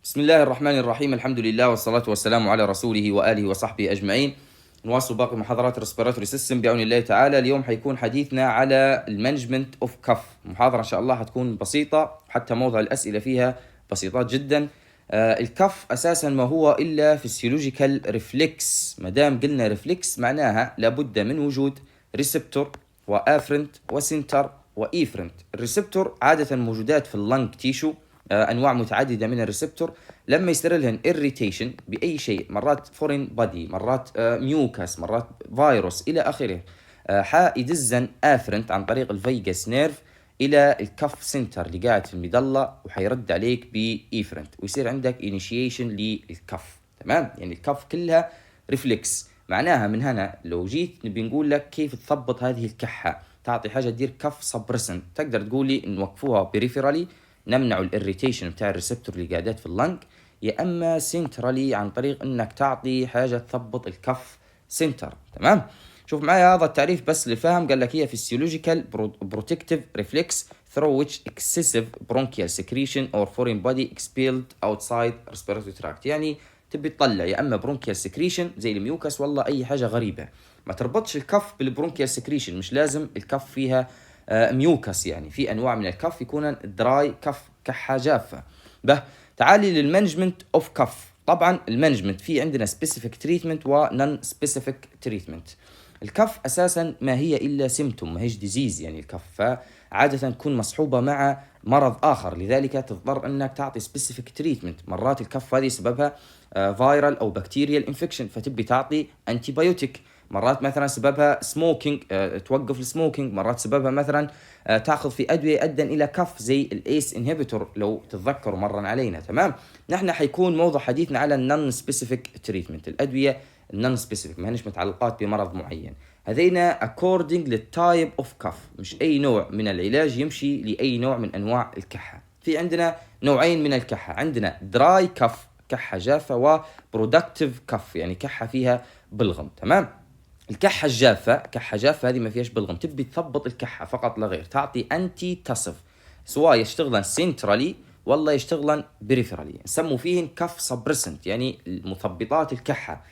بسم الله الرحمن الرحيم. الحمد لله والصلاة والسلام على رسوله وآله وصحبه أجمعين. نواصل باقي محاضرات الريسبيراتوري سيستم بعون الله تعالى. اليوم حيكون حديثنا على المانجمنت اوف كف. المحاضرة إن شاء الله حتكون بسيطة، حتى موضع الأسئلة فيها بسيطات جدا. الكف أساسا ما هو إلا فيسيولوجيكال ريفلكس. ما دام قلنا ريفلكس معناها لابد من وجود ريسبتور وآفرنت وسنتر وإيفرنت. الريسبتور عادة موجودات في اللنج تيشو، انواع متعدده من الريسبتور. لما يصير لهم irritation باي شيء، مرات فورين بادي، مرات ميوكاس، مرات فيروس الى اخره، حيدزن افرنت عن طريق الفيجاس نيرف الى الكف سنتر اللي قاعد في المظله، وحيرد عليك بايفرنت ويصير عندك انيشيشن للكف. تمام، يعني الكف كلها ريفلكس. معناها من هنا لو جيت نبي نقول لك كيف تضبط هذه الكحه، تعطي حاجه تدير كف سبرسنت، تقدر تقول لي نوقفوها بريفيرالي، نمنع الاريتيشن بتاع الريسبتور اللي قاعدات في اللنج، يا اما سنترالي عن طريق انك تعطي حاجه تثبط الكف سنتر. تمام، شوف معايا هذا التعريف بس للفهم. قال لك هي physiological protective reflex through which excessive bronchial secretion or foreign body expelled outside respiratory tract. يعني تبي تطلع يا اما برونكيال سكريشن زي الميوكس، والله اي حاجه غريبه. ما تربطش الكف بالبرونكيال سكريشن، مش لازم الكف فيها ميوكس. يعني في انواع من الكف يكون دراي كف، كحه جافه. به تعالي للمانجمنت اوف كف. طبعا المانجمنت في عندنا سبيسيفيك تريتمنت ونون سبيسيفيك تريتمنت. الكف اساسا ما هي الا سيمتوم، ما هيش ديزيز. يعني الكف فعاده تكون مصحوبه مع مرض اخر، لذلك تضطر انك تعطي سبيسيفيك تريتمنت. مرات الكف هذه سببها فايرال او بكتيريال انفكشن، فتبي تعطي انتي بايوتيك. مرات مثلا سببها سموكينج، توقف السموكينج. مرات سببها مثلا تاخذ في ادويه ادى الى كف زي الايس انهبيتور لو تتذكروا مرا علينا. تمام، نحن حيكون موضوع حديثنا على النون سبيسيفيك تريتمنت، الادويه النون سبيسيفيك ما هنش متعلقات بمرض معين. هذينا according للتايب اوف كف، مش اي نوع من العلاج يمشي لاي نوع من انواع الكحه. في عندنا نوعين من الكحه، عندنا دراي كف كحه جافه، وبرودكتيف كف يعني كحه فيها بلغم. تمام، الكحه الجافه، كحه جافه هذه ما فيهاش بلغم، تبي تثبط الكحه فقط لا غير، تعطي انتي تصف، سواء يشتغلن سنترالي والله يشتغلن بريفرالي، نسموا فيهن كف سبرسنت يعني مثبطات الكحه.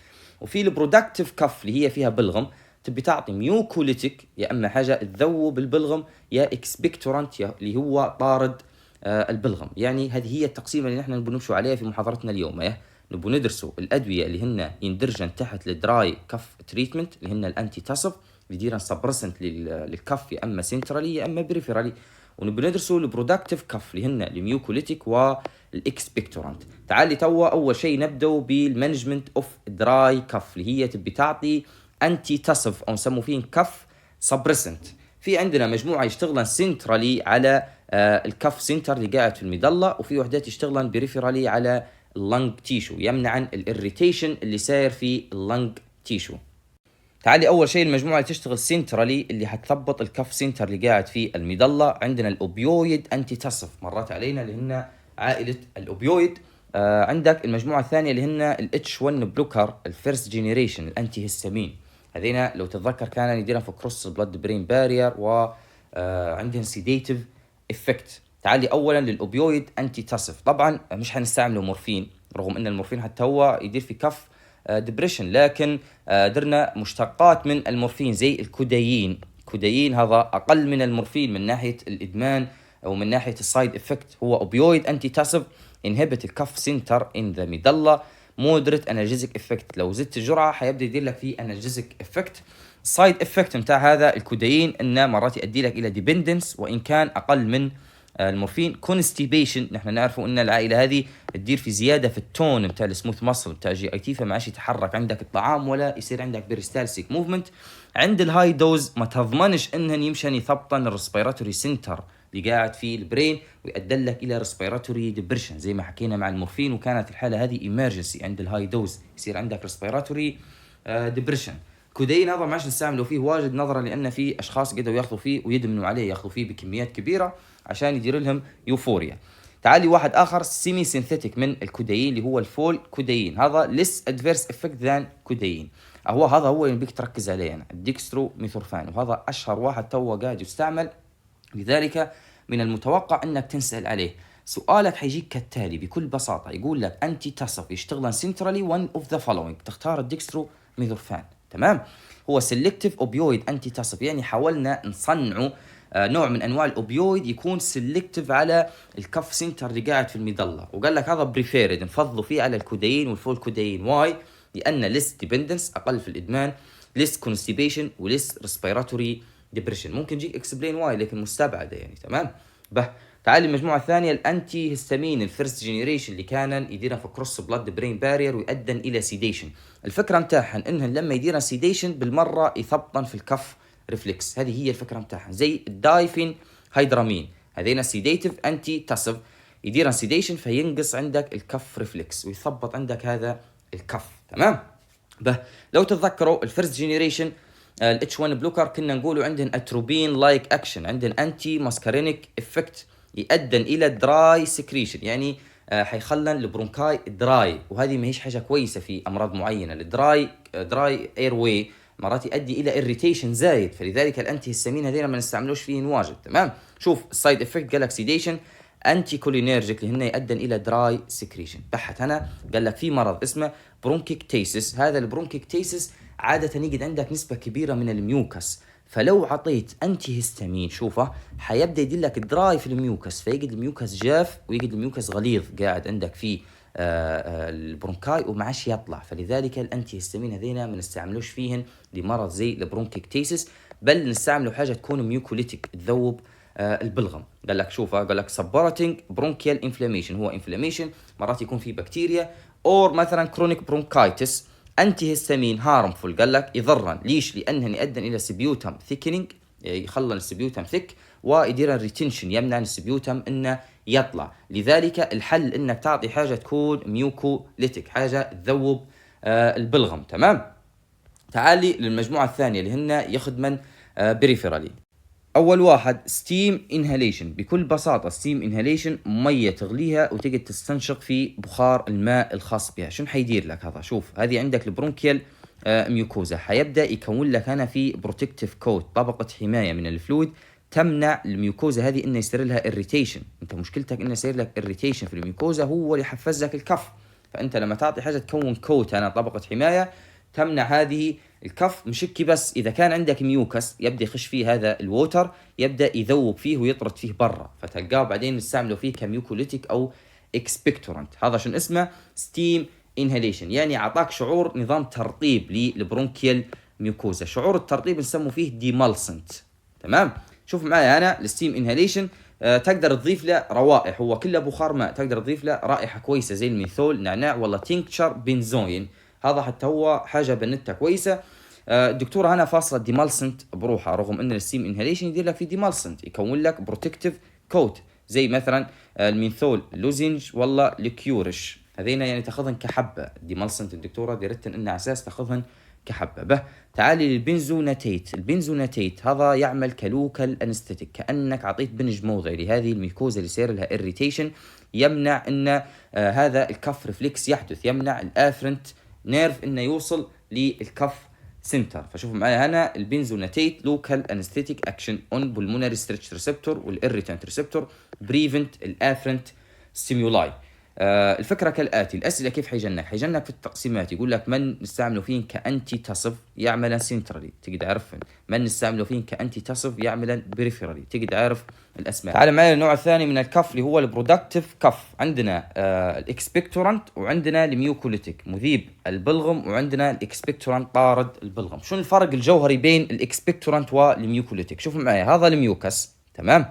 وفي البرودكتيف كف اللي هي فيها بلغم، تبي تعطي ميوكوليتيك، يا اما حاجه تذوب البلغم، يا اكسبكتورانت اللي هو طارد البلغم. يعني هذه هي التقسيمه اللي نحن بنمشوا عليها في محاضرتنا اليوم. نبغى ندرسوا الادويه اللي هن يندرجن تحت الدراي كف تريتمنت، اللي هن الانتي تصف اللي يديرن سبرسنت للكف، يا اما سنترالي يا اما بريفيرالي. ونبغى ندرسوا البرودكتيف كف اللي هن الميوكوليتيك والاكسبكتورانت. تعالي توا اول شيء نبداو بالمانجمنت اوف دراي كف، اللي هي تبي تعطي انتي تصف او نسموا فيه كف سبرسنت. في عندنا مجموعه يشتغلن سنترالي على الكف سنتر اللي قاعد في المظله، وفي وحدات يشتغلن بريفيرالي على اللنج تيشو، يمنعن الاريتيشن اللي صاير في اللنج تيشو. تعالي اول شيء المجموعه اللي تشتغل سنترالي اللي حتثبط الكف سنتر اللي قاعد في المظله، عندنا الاوبيويد انتي تصف، مرات علينا اللي هن عائله الاوبيويد. عندك المجموعه الثانيه اللي هن الاتش 1 بلوكر الفيرست جينيريشن الانتي هيستامين. هذين لو تتذكر كان يديرن في كروس بلاد برين بارير، وعندهم سيديتيف افكت. تعالي اولا للاوبيويد انتي تصف. طبعا مش حنستعمله مورفين، رغم ان المورفين حتى هو يدير في كف ديبريشن، لكن درنا مشتقات من المورفين زي الكودايين. الكودايين هذا اقل من المورفين من ناحيه الادمان او من ناحيه السايد افكت. هو اوبيويد انتي تصف، انهبت الكف سنتر ان ذا ميدلا، مودريت انرجيزك افكت. لو زدت الجرعه حيبدا يدير لك في انرجيزك افكت. السايد افكت نتاع هذا الكودايين انه مرات يؤدي لك الى ديبندنس، وان كان اقل من المورفين. كونستيبيشن، نحن نعرفوا ان العائله هذه تدير في زياده في التون بتاع السموث ماسل بتاع جي اي تي، فما عادش يتحرك عندك الطعام ولا يصير عندك بيريستالسيك موفمنت. عند الهاي دوز ما تضمنش انهن يمشن يثبطن الريسبيراتوري سنتر اللي قاعد في البرين، ويؤدي لك الى ريسبيراتوري ديبرشن زي ما حكينا مع المورفين، وكانت الحاله هذه ايمرجنسي. عند الهاي دوز يصير عندك ريسبيراتوري ديبرشن. كودين هذا ما عادش نستعمله فيه واجد، نظرا لان في اشخاص قدروا ياخذوا فيه ويدمنوا عليه، ياخذوا فيه بكميات كبيره عشان يدير لهم يوفوريا. تعالي واحد اخر سيمي سينثيتيك من الكودايين اللي هو الفول كودايين، هذا ليس ادفيرس افكت ذان كودايين. هذا هو اللي بيك تركز عليه انا، الديكسترو ميثورفان، وهذا اشهر واحد تو قاعد يستعمل، لذلك من المتوقع انك تنسأل عليه. سؤالك حيجيك كالتالي بكل بساطة، يقول لك أنتي تصف يشتغل سنترالي one of the following، تختار الديكسترو ميثورفان. تمام. هو سيلكتيف اوبيويد أنتي تصف، يعني حاولنا نصنعه نوع من انواع الاوبيويد يكون سيلكتيف على الكف سنتر اللي قاعد في المظله، وقال لك هذا بريفيرد نفضله فيه على الكودايين والفول كودايين. واي؟ لان ليس ديبندنس اقل في الادمان، ليس كونستيبيشن، وليس ريسبيراتوري ديبريشن. ممكن يجيك اكسبلين واي لكن مستبعده يعني. تمام. تعال المجموعه الثانيه الانتي هيستامين الفيرست جينيريشن اللي كان يديرها في كروس بلاد برين بارير ويؤدن الى سيديشن. الفكره متاعها انهم لما يديرها سيديشن بالمره يثبطن في الكف ريفلكس، هذه هي الفكره متاعها. زي الدايفين هيدرامين، هذين سيديتيف انتي تصف، يديرها سيديشن فينقص عندك الكف ريفلكس ويثبط عندك هذا الكف. تمام. لو تتذكروا الفيرست جينيريشن الاتش 1 بلوكر كنا نقولوا عندهم اتروبين لايك اكشن، عندهم انتي ماسكارينيك افكت يؤدن الى دراي سكريشن، يعني حيخلن البرونكاي دراي، وهذه ما هيش حاجه كويسه في امراض معينه. الدراي اير واي مرات يؤدي الى اريتيشن زايد، فلذلك الانتي هيستامين هذين ما نستعملوش فيه واجد. تمام. شوف السايد افكت قال لك سيديشن، انتي كولينيرجيك اللي هن يؤدن الى دراي سكريشن. بحث هنا قال لك في مرض اسمه برونكيكتيسيس، هذا البرونكيكتيسيس عاده يجد عندك نسبه كبيره من الميوكس، فلو عطيت انتي هيستامين شوفه حيبدا يدلك دراي في الميوكس، فيجد الميوكس جاف ويجد الميوكس غليظ قاعد عندك في البرونكاي ومعاش يطلع، فلذلك الانتي هيستامين هذينا ما نستعملوش فيهن لمرض زي البرونكيكتيسيس، بل نستعملوا حاجه تكون ميوكوليتيك تذوب البلغم. قال لك شوفه، قال لك سبورتنج برونكيال انفلاميشن، هو انفلاميشن مرات يكون فيه بكتيريا، اور مثلا كرونيك برونكايتس. انتي هيستامين هارمفول، قال لك يضرن، ليش؟ لانه يؤدن الى سبيوتم ثيكنينج، يخلي السبيوتم ثيك ويدير الريتنشن، يمنع السبيوتم انه يطلع. لذلك الحل انك تعطي حاجه تكون ميوكوليتيك، حاجه تذوب البلغم. تمام. تعالي للمجموعه الثانيه اللي هن يخدمن بريفيرالي. اول واحد ستيم انهاليشن، بكل بساطه ستيم انهاليشن ميه تغليها وتقعد تستنشق في بخار الماء الخاص بها. شنو حيدير لك هذا؟ شوف هذه عندك البرونكيال ميوكوزا، حيبدا يكون لك هنا في بروتكتيف كوت، طبقه حمايه من الفلويد تمنع الميوكوزا هذه انه يصير لها اريتيشن. انت مشكلتك انه يصير لك اريتيشن في الميوكوزا، هو اللي يحفز لك الكف، فانت لما تعطي حاجه تكون كوت هنا طبقه حمايه تمنع هذه الكف. مشكي بس اذا كان عندك ميوكس يبدا يخش فيه هذا الووتر، يبدا يذوب فيه ويطرد فيه برا، فتلقاه بعدين نستعمله فيه كميوكوليتيك او اكسبكتورنت. هذا شنو اسمه؟ ستيم انهاليشن، يعني اعطاك شعور نظام ترطيب للبرونكيال ميوكوزا. شعور الترطيب نسموه فيه ديمالسنت. تمام. شوف معي انا الستيم انهاليشن تقدر تضيف له روائح، هو كله بخار ماء، تقدر تضيف له رائحه كويسه زي الميثول، نعناع، والله تينكتشر بنزوين، هذا حتى هو حاجه بنتها كويسه. الدكتوره هنا فاصله ديمالسنت بروحها، رغم ان الستيم انهاليشن يدير لك في ديمالسنت يكون لك بروتكتيف كوت، زي مثلا الميثول لوزنج والله لكيورش، هذين يعني تاخذهن كحبه. ديمالسنت الدكتوره ديرتن انه اساس تاخذهن كحبه. تعالي للبنزوناتيت، البنزوناتيت هذا يعمل كلوكال انستيتيك، كانك عطيت بنج موضعي لهذه الميكوزا اللي يصير لها اريتيشن، يمنع ان هذا الكف ريفلكس يحدث، يمنع الافرنت نيرف انه يوصل للكف سنتر. فشوفوا معايا هنا البنزوناتيت لوكال انستيتيك اكشن اون بولمونري ستريتش ريسبتور والاريتنت ريسبتور، بريفنت الافرنت ستيمولاي. الفكره كالاتي، الاسئله كيف حيجنك في التقسيمات، يقول لك من نستعمله فين كانتي تصف يعمل سنترالي، تقدر تعرفن. من نستعمله فين كانتي تصف يعمل بريفيرالي، تقدر تعرف الاسماء. تعال معي النوع الثاني من الكف اللي هو البرودكتيف كف، عندنا الاكسبكتورنت وعندنا الميوكوليتيك مذيب البلغم، وعندنا الاكسبكتورنت طارد البلغم. شنو الفرق الجوهري بين الاكسبكتورنت والميوكوليتيك؟ شوفوا معي، هذا الميوكس. تمام.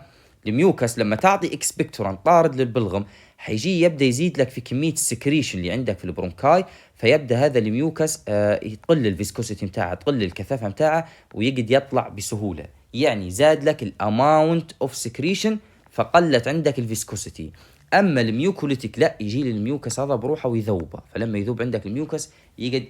الميوكس لما تعطي اكسبكتورنت طارد للبلغم حيجي يبدا يزيد لك في كميه السكريشن اللي عندك في البرونكاي، فيبدا هذا الميوكس يقل الفيسكوسيتي بتاعه، تقل الكثافه بتاعه، ويقد يطلع بسهوله، يعني زاد لك الاماونت اوف سكريشن فقلت عندك الفيسكوسيتي. اما الميوكوليتيك لا، يجي الميوكس هذا بروحه ويذوبه، فلما يذوب عندك الميوكس يقد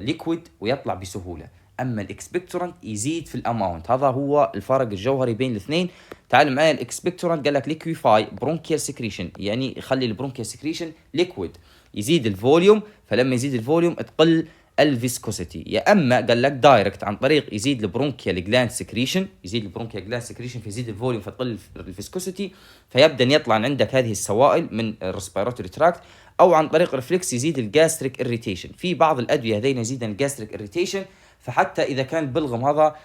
ليكويد ويطلع بسهوله. اما الاكسبكتورنت يزيد في الاماونت، هذا هو الفرق الجوهري بين الاثنين. تعال معايا الاكسبكتورنت قال لك ليكويفاي برونكيال سكريشن، يعني يخلي البرونكيال سكريشن ليكويد، يزيد الفوليوم، فلما يزيد الفوليوم تقل الفيسكوسيتي. يا اما قال لك دايركت عن طريق يزيد البرونكيال جلاند سكريشن، يزيد البرونكيال جلاند سكريشن فيزيد الفوليوم فتقل الفيسكوسيتي، فيبدا يطلع عندك هذه السوائل من الريسبيراتوري تراكت، او عن طريق ريفلكس يزيد الجاستريك اريتيشن. في بعض الادويه هذين يزيد الجاستريك اريتيشن، فحتى اذا كان البلغم هذا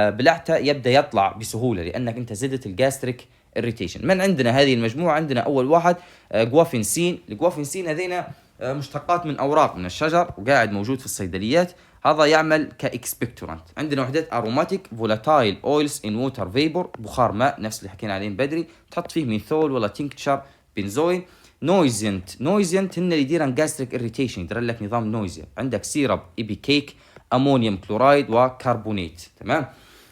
بلعته يبدا يطلع بسهوله لانك انت زدت الجاستريك اريتيشن. من عندنا هذه المجموعه عندنا اول واحد جوافينسين. الجوافينسين هذين مشتقات من اوراق من الشجر وقاعد موجود في الصيدليات. هذا يعمل كاكسبكتورانت. عندنا وحدات اروماتيك فولاتايل اويلز ان ووتر فيبور، بخار ماء نفس اللي حكينا عليه بدري، تحط فيه ميثول ولا تينكتشر بنزوين. نويزنت هن اللي يديرن جاستريك اريتيشن، يدير لك نظام نويزيا. عندك سيرب ايبيكيك امونيوم كلورايد وكربونيت. تمام.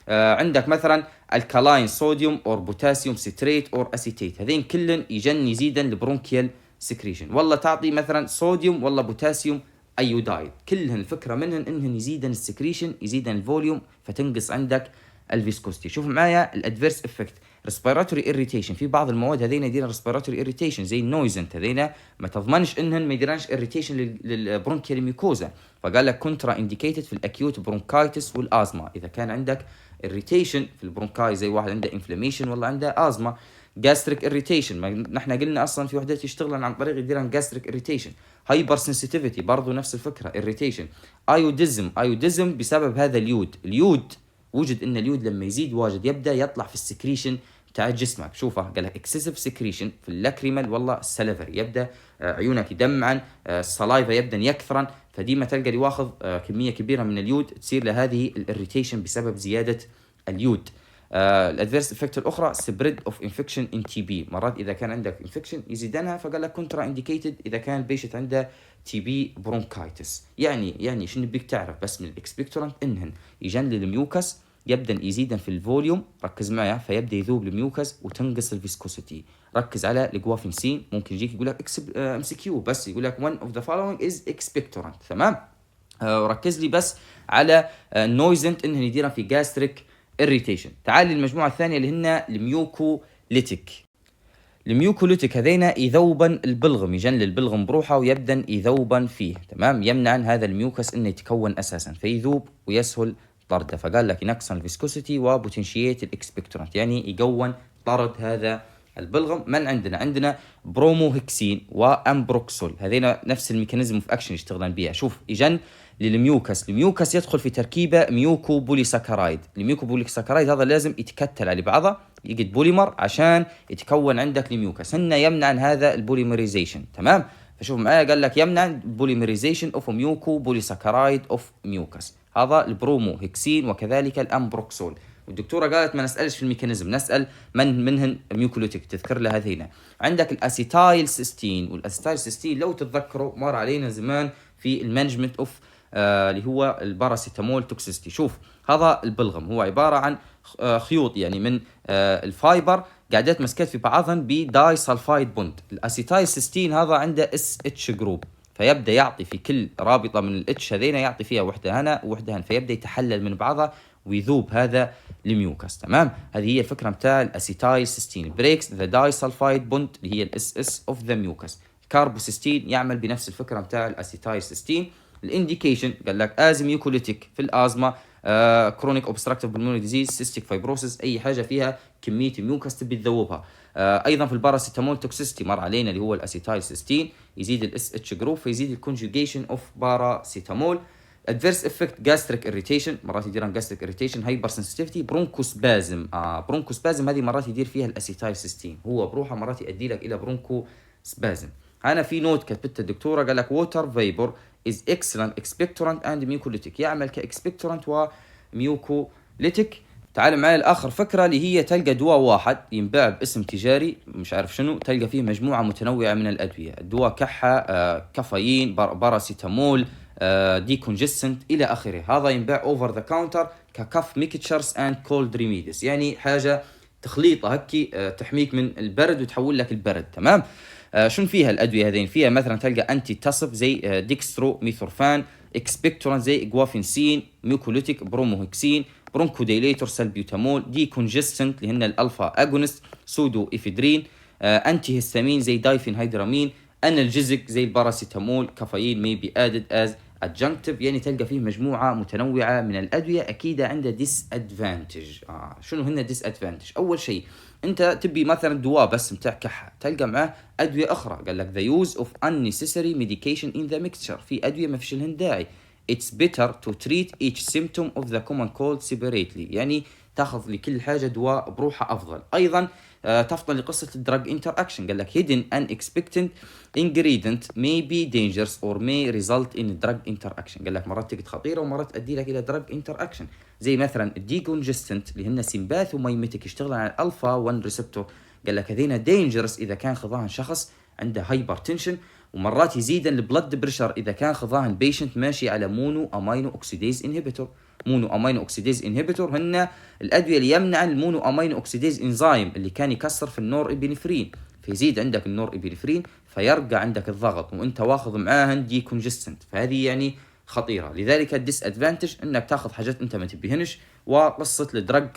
عندك مثلا الكالاين صوديوم اور بوتاسيوم ستريت اور اسيتيت، هذين كلن يزيدن البرونكيال سكريشن. والله تعطي مثلا صوديوم والله بوتاسيوم ايودايد، كلهن الفكره منهن انهن يزيدن السكريشن، يزيدن الفوليوم، فتنقص عندك الفيسكوستي. شوفوا معايا الادفيرس افكت. ريسبيراتوري اريتيشن، في بعض المواد هذين يديرن ريسبيراتوري اريتيشن زي النويزنت، هذين ما تضمنش انهن ما يديرنش اريتيشن للبرونكيال ميوكوزا، فقال لك كونترا انديكيتد في الاكيوت برونكايتس والازما. اذا كان عندك اريتيشن في البرونكاي زي واحد عنده انفلاميشن والله عنده ازما. جاستريك اريتيشن، ما نحن قلنا اصلا في وحدات يشتغلن عن طريق يديرن جاستريك اريتيشن. هايبر سنسيتيفيتي برضه نفس الفكره اريتيشن. ايوديزم بسبب هذا اليود وجد ان اليود لما يزيد واجد يبدا يطلع في السكريشن بتاع جسمك. شوفها قال لك اكسسيف سكريشن في اللاكريمال والله السلفري، يبدا عيونك يدمعن، السلايفا يبدا يكثرن، فديما تلقى يواخذ كميه كبيره من اليود، تصير لهذه الاريتيشن بسبب زياده اليود. الادفيرس افكت الاخرى سبريد اوف انفكشن ان تي بي، مرات اذا كان عندك انفكشن يزيدنها، فقال لك كونترا انديكيتد اذا كان البيشنت عنده تي بي برونكايتس. يعني شنو بدك تعرف بس من الاكسبكتورنت انهن يجن الميوكس، يبدا يزيدن في الفوليوم، ركز معي، فيبدا يذوب الميوكس وتنقص الفيسكوسيتي. ركز على الجوافينسين، ممكن يجيك يقول لك ام سي كيو بس يقول لك one of the following is expectorant. تمام. وركز لي بس على نويزنت انهن يديرن في جاستريك irritation. تعال للمجموعة الثانية اللي هن الميوكوليتيك هذين يذوبن البلغم، يجن البلغم بروحه ويبدأ يذوبن فيه. تمام. يمنع هذا الميوكس انه يتكون اساسا فيذوب ويسهل طرده، فقال لك ينقص الفيسكوسيتي وبوتنشيات الاكسبكتورانت، يعني يقون طرد هذا البلغم. من عندنا بروموهكسين وامبروكسول، هذين نفس الميكانيزم اوف اكشن يشتغلن بيها. شوف يجن للميوكس، الميوكس يدخل في تركيبه ميوكو بوليساكرايد. الميوكو بوليساكرايد هذا لازم يتكتل على بعضه، يجد بوليمر عشان يتكون عندك الميوكس، هن يمنع هذا البوليمريزيشن. تمام. فشوف معايا قال لك يمنع بوليمريزيشن اوف ميوكو بوليساكرايد اوف ميوكس، هذا البرومو هكسين وكذلك الامبروكسول. والدكتوره قالت ما نسالش في الميكانيزم، نسال من منهن ميوكوليتيك، تذكر لها هذينا. عندك الاسيتايل سيستين، والاسيتايل سيستين لو تتذكروا مر علينا زمان في المانجمنت اوف اللي هو الباراسيتامول توكسيستي. شوف هذا البلغم هو عباره عن خيوط يعني من الفايبر قاعدات مسكت في بعضهن بداي سلفايد بوند. الاسيتايل سيستين هذا عنده اس اتش جروب، فيبدا يعطي في كل رابطه من الاتش هذين يعطي فيها وحده هنا ووحده هنا، فيبدا يتحلل من بعضها ويذوب هذا الميوكس. تمام. هذه هي الفكره بتاع الاسيتايل سيستين، بريكس ذا داي سلفايد بوند اللي هي الاس اس اوف ذا ميوكس. كاربوسيستين يعمل بنفس الفكره بتاع الاسيتايل سيستين. الانديكيشن قال لك از ميوكوليتيك في الازمه، كرونيك اوبستراكتيف بالمونري ديزيز، سيستيك فايبروسيس، اي حاجه فيها كميه ميوكس تبي تذوبها. ايضا في الباراسيتامول توكسيستي مر علينا اللي هو الاسيتايل سيستين، يزيد الاس اتش جروب فيزيد الكونجوجيشن اوف باراسيتامول. ادفيرس افكت جاستريك اريتيشن، مرات يديرن جاستريك اريتيشن، هايبر سنسيتيفيتي، برونكوسبازم. برونكوسبازم هذه مرات يدير فيها الاسيتايل سيستين، هو بروحه مرات يؤدي لك الى برونكوسبازم. انا في نوت كتبتها الدكتوره قال لك ووتر فيبور is excellent expectorant and mucolytic، يعمل كاكسبكتورانت وميوكوليتيك. تعال معي الاخر فكره اللي هي تلقى دواء واحد ينباع باسم تجاري مش عارف شنو، تلقى فيه مجموعه متنوعه من الادويه، الدواء كحه، كافيين، باراسيتامول، ديكونجستنت الى اخره. هذا ينباع اوفر ذا كاونتر ككف ميكتشرز اند كولد ريميديز، يعني حاجه تخليطه هكي تحميك من البرد وتحول لك البرد. تمام. شنو فيها الادويه هذين؟ فيها مثلا تلقى انتي تصف زي ديكسترو ميثورفان، اكسبكتورانت زي جوافينسين، ميوكوليتيك بروموهكسين، برونكوديليتور سلبيوتامول، دي كونجستنت اللي هن الالفا اجونست، سودو افيدرين، انتي هيستامين زي دايفين هيدرامين، انالجيزك زي الباراسيتامول، كافيين may be added as adjunctive يعني تلقى فيه مجموعة متنوعة من الأدوية، أكيد عنده disadvantage. شنو هن disadvantage؟ أول شيء أنت تبي مثلا دواء بس متاع كحة، تلقى معه أدوية أخرى، قال لك the use of unnecessary medication in the mixture، في أدوية ما فيش لهن داعي. It's better to treat each symptom of the common cold separately، يعني تاخذ لكل حاجة دواء بروحها أفضل. أيضا تفضل لقصة الدراج interaction، قال لك hidden unexpected ingredient may be dangerous or may result in drug interaction، قال لك مرات تجد خطيرة ومرات تؤدي لك إلى drug interaction، زي مثلا الديكونجستنت اللي هن سيمباثوميميتيك يشتغل على الألفا 1 ريسبتور، قال لك هذين dangerous إذا كان خضاهن شخص عنده هايبرتنشن، ومرات يزيدن البلد بريشر إذا كان خضاهن بيشنت ماشي على مونو أمينو أوكسيديز إنهبيتور. مونو أمينو أوكسيديز إنهبيتور هن الأدوية اللي يمنع المونو أمينو أوكسيديز إنزيم اللي كان يكسر في النور إبنفرين، فيزيد عندك النور إبنفرين فيرجع عندك الضغط وانت واخذ معاهن دي كونجستنت، فهذه يعني خطيرة. لذلك الديس ادفانتج انك تاخذ حاجات انت ما تبيهنش. وقصة الدرج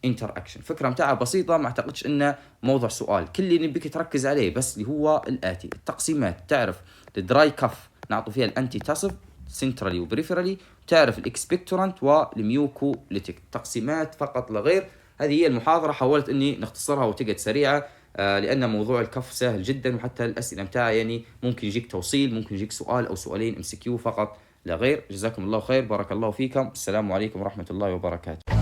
انتر اكشن فكرة متاعها بسيطة، ما اعتقدش انه موضوع سؤال، كل اللي نبيك تركز عليه بس اللي هو الاتي: التقسيمات، تعرف الدراي كف نعطوا فيها الانتي تاسف سنترالي وبريفرالي، تعرف الاكسبكتورانت والميوكوليتيك، تقسيمات فقط لا غير. هذه هي المحاضرة، حاولت اني نختصرها وتقعد سريعة لأن موضوع الكف سهل جدا، وحتى الأسئلة متاعها يعني ممكن يجيك توصيل، ممكن يجيك سؤال أو سؤالين MCQ فقط لا غير. جزاكم الله خير، بارك الله فيكم، السلام عليكم ورحمة الله وبركاته.